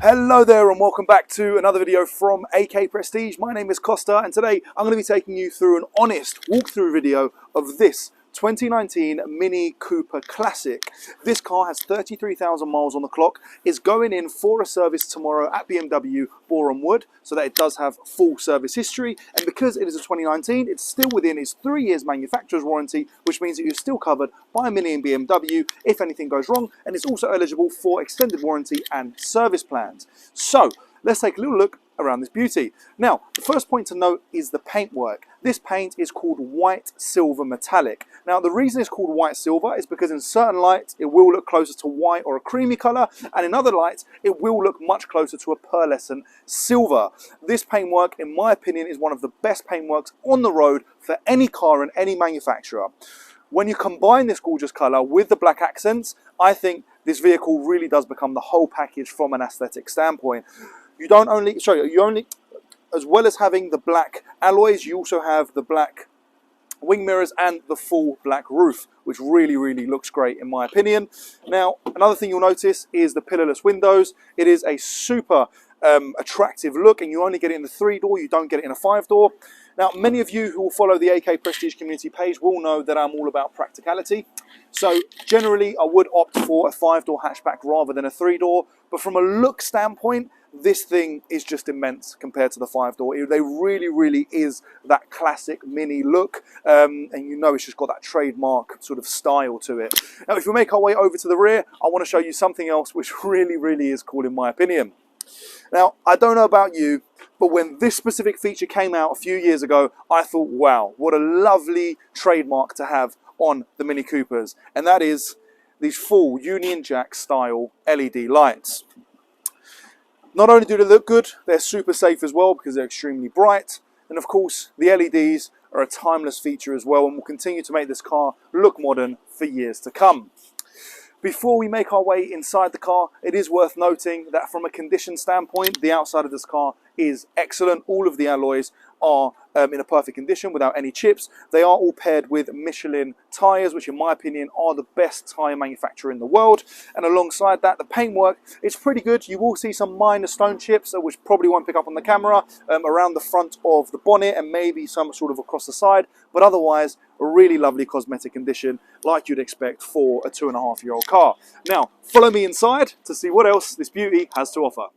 Hello there and welcome back to another video from AK Prestige. My name is Costa and today I'm going to be taking you through an honest walkthrough video of this 2019 Mini Cooper Classic. This car has 33,000 miles on the clock, is going in for a service tomorrow at BMW Boreham Wood, so that it does have full service history, and because it is a 2019, it's still within its 3 years manufacturer's warranty, which means that you're still covered by Mini and BMW if anything goes wrong, and it's also eligible for extended warranty and service plans. So let's take a little look around this beauty. Now, the first point to note is the paintwork. This paint is called white silver metallic. Now, the reason it's called white silver is because in certain lights it will look closer to white or a creamy color, and in other lights it will look much closer to a pearlescent silver. This paintwork, in my opinion, is one of the best paintworks on the road for any car and any manufacturer. When you combine this gorgeous color with the black accents, I think this vehicle really does become the whole package from an aesthetic standpoint. As well as having the black alloys, you also have the black wing mirrors and the full black roof, which really looks great in my opinion. Now, another thing you'll notice is the pillarless windows. It is a super attractive look, and you only get it in the 3-door, you don't get it in a 5-door. Now, many of you who will follow the AK Prestige community page will know that I'm all about practicality. So generally, I would opt for a 5-door hatchback rather than a 3-door. But from a look standpoint, this thing is just immense compared to the 5-door. They really is that classic Mini look. And you know it's just got that trademark sort of style to it. Now, if we make our way over to the rear, I want to show you something else which really is cool in my opinion. Now, I don't know about you, but when this specific feature came out a few years ago, I thought, wow, what a lovely trademark to have on the Mini Coopers. And that is these full Union Jack style LED lights. Not only do they look good, they're super safe as well because they're extremely bright. And of course, the LEDs are a timeless feature as well and will continue to make this car look modern for years to come. Before we make our way inside the car, it is worth noting that from a condition standpoint, the outside of this car is excellent. All of the alloys are in a perfect condition without any chips. They are all paired with Michelin tyres, which in my opinion are the best tyre manufacturer in the world. And alongside that, the paintwork is pretty good. You will see some minor stone chips, which probably won't pick up on the camera, around the front of the bonnet and maybe some sort of across the side. But otherwise, a really lovely cosmetic condition like you'd expect for a 2.5-year-old car. Now, follow me inside to see what else this beauty has to offer.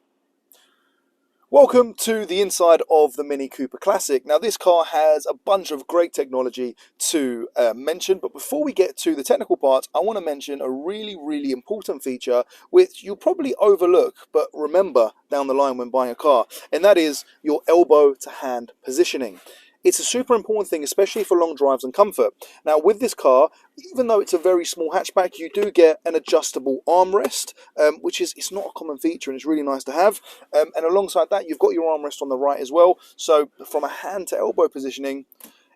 Welcome to the inside of the Mini Cooper Classic. Now, this car has a bunch of great technology to mention, but before we get to the technical parts, I want to mention a really important feature which you'll probably overlook, but remember down the line when buying a car, and that is your elbow to hand positioning. It's a super important thing, especially for long drives and comfort. Now, with this car, even though it's a very small hatchback, you do get an adjustable armrest, which it's not a common feature and it's really nice to have. And alongside that, you've got your armrest on the right as well. So from a hand to elbow positioning,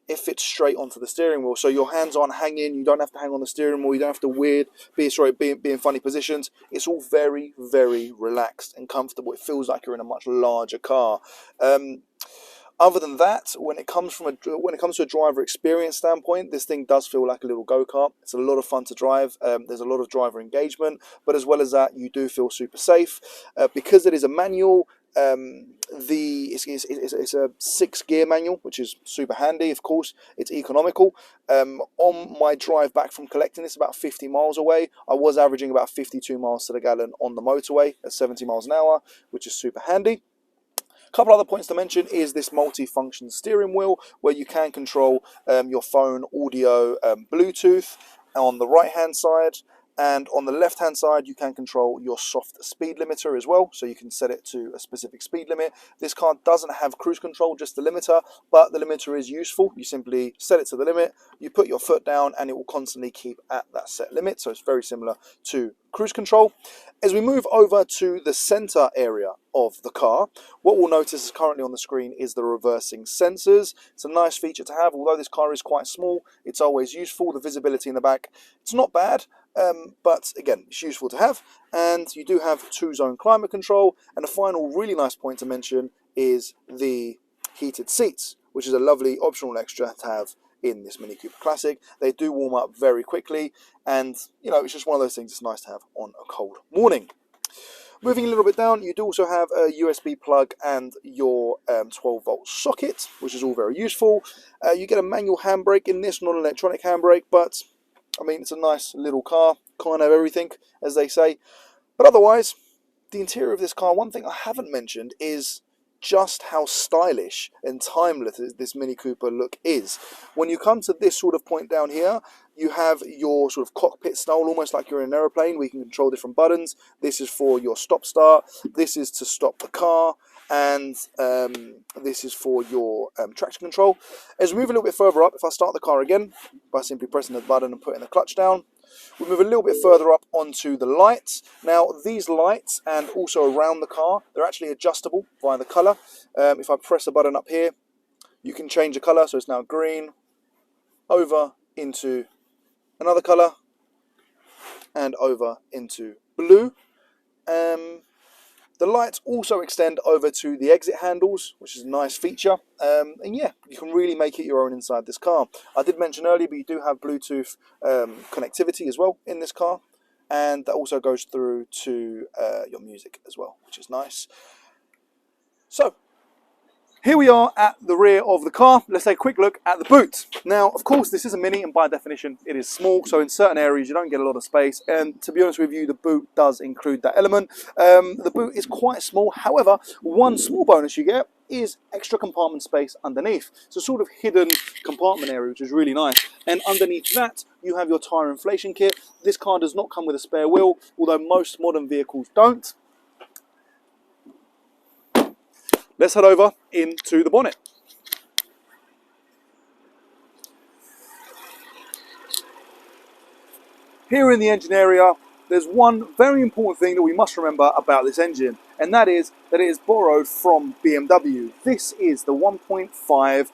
it fits straight onto the steering wheel. So your hands aren't hanging, you don't have to hang on the steering wheel, you don't have to be in funny positions. It's all very relaxed and comfortable. It feels like you're in a much larger car. Other than that, when it comes to a driver experience standpoint, this thing does feel like a little go-kart. It's a lot of fun to drive. There's a lot of driver engagement, but as well as that, you do feel super safe. Because it is a manual, it's a 6-gear manual, which is super handy. Of course, it's economical. On my drive back from collecting this about 50 miles away, I was averaging about 52 miles to the gallon on the motorway at 70 miles an hour, which is super handy. A couple other points to mention is this multi-function steering wheel where you can control your phone, audio, Bluetooth on the right hand side, and on the left hand side you can control your soft speed limiter as well, so you can set it to a specific speed limit. This car doesn't have cruise control, just the limiter, but the limiter is useful. You simply set it to the limit, you put your foot down and it will constantly keep at that set limit, so it's very similar to cruise control. As we move over to the center area of the car, what we'll notice is currently on the screen is the reversing sensors. It's a nice feature to have. Although this car is quite small, it's always useful. The visibility in the back, it's not bad, but again, it's useful to have. And you do have 2-zone climate control. And the final really nice point to mention is the heated seats, which is a lovely optional extra to have in this Mini Cooper Classic. They do warm up very quickly, and you know, it's just one of those things it's nice to have on a cold morning. Moving a little bit down, you do also have a USB plug and your 12-volt socket, which is all very useful. You get a manual handbrake in this, not an electronic handbrake, but I mean, it's a nice little car, kind of everything, as they say. But otherwise, the interior of this car, one thing I haven't mentioned is just how stylish and timeless this Mini Cooper look is. When you come to this sort of point down here, you have your sort of cockpit style, almost like you're in an aeroplane, where you can control different buttons. This is for your stop start, this is to stop the car, and this is for your traction control. As we move a little bit further up, if I start the car again by simply pressing the button and putting the clutch down, we move a little bit further up onto the lights. Now these lights and also around the car, they're actually adjustable via the colour. If I press a button up here, you can change the colour, so it's now green, over into another colour, and over into blue. The lights also extend over to the exit handles, which is a nice feature. And yeah, you can really make it your own inside this car. I did mention earlier, but you do have Bluetooth connectivity as well in this car. And that also goes through to your music as well, which is nice. So, here we are at the rear of the car. Let's take a quick look at the boot. Now, of course, this is a Mini, and by definition, it is small. So in certain areas, you don't get a lot of space. And to be honest with you, the boot does include that element. The boot is quite small. However, one small bonus you get is extra compartment space underneath. It's a sort of hidden compartment area, which is really nice. And underneath that, you have your tyre inflation kit. This car does not come with a spare wheel, although most modern vehicles don't. Let's head over into the bonnet. Here in the engine area, there's one very important thing that we must remember about this engine, and that is that it is borrowed from BMW. This is the 1.5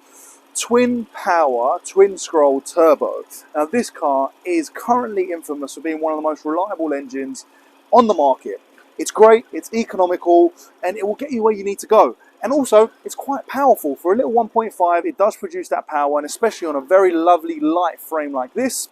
twin power, twin scroll turbo. Now this car is currently infamous for being one of the most reliable engines on the market. It's great, it's economical, and it will get you where you need to go. And also, it's quite powerful. For a little 1.5, it does produce that power, and especially on a very lovely light frame like this,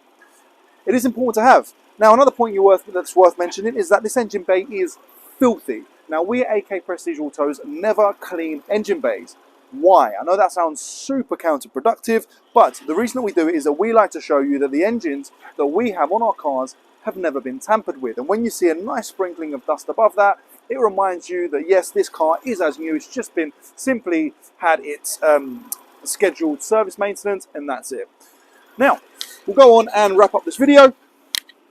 it is important to have. Now, another point that's worth mentioning is that this engine bay is filthy. Now, we at AK Prestige Autos never clean engine bays. Why? I know that sounds super counterproductive, but the reason that we do it is that we like to show you that the engines that we have on our cars have never been tampered with. And when you see a nice sprinkling of dust above that, it reminds you that yes, this car is as new. It's just been simply had its scheduled service maintenance, and that's it. Now, we'll go on and wrap up this video.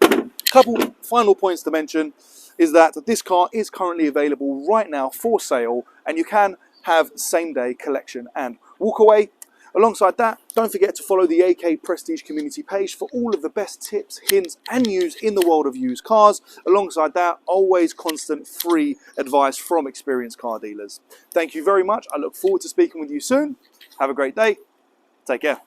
A couple final points to mention is that this car is currently available right now for sale, and you can have same-day collection and walk away. Alongside that, don't forget to follow the AK Prestige community page for all of the best tips, hints and news in the world of used cars. Alongside that, always constant free advice from experienced car dealers. Thank you very much. I look forward to speaking with you soon. Have a great day. Take care.